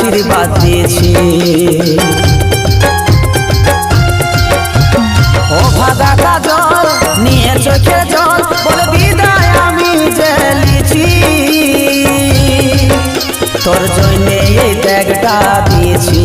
আশীর্বাদ দিয়েছি। ও ভাগা কাজল নিয়ে চোখে জল বলে বিদায় আমি জেলেছি, তোর জন্যে এই ব্যাগটা দিয়েছি।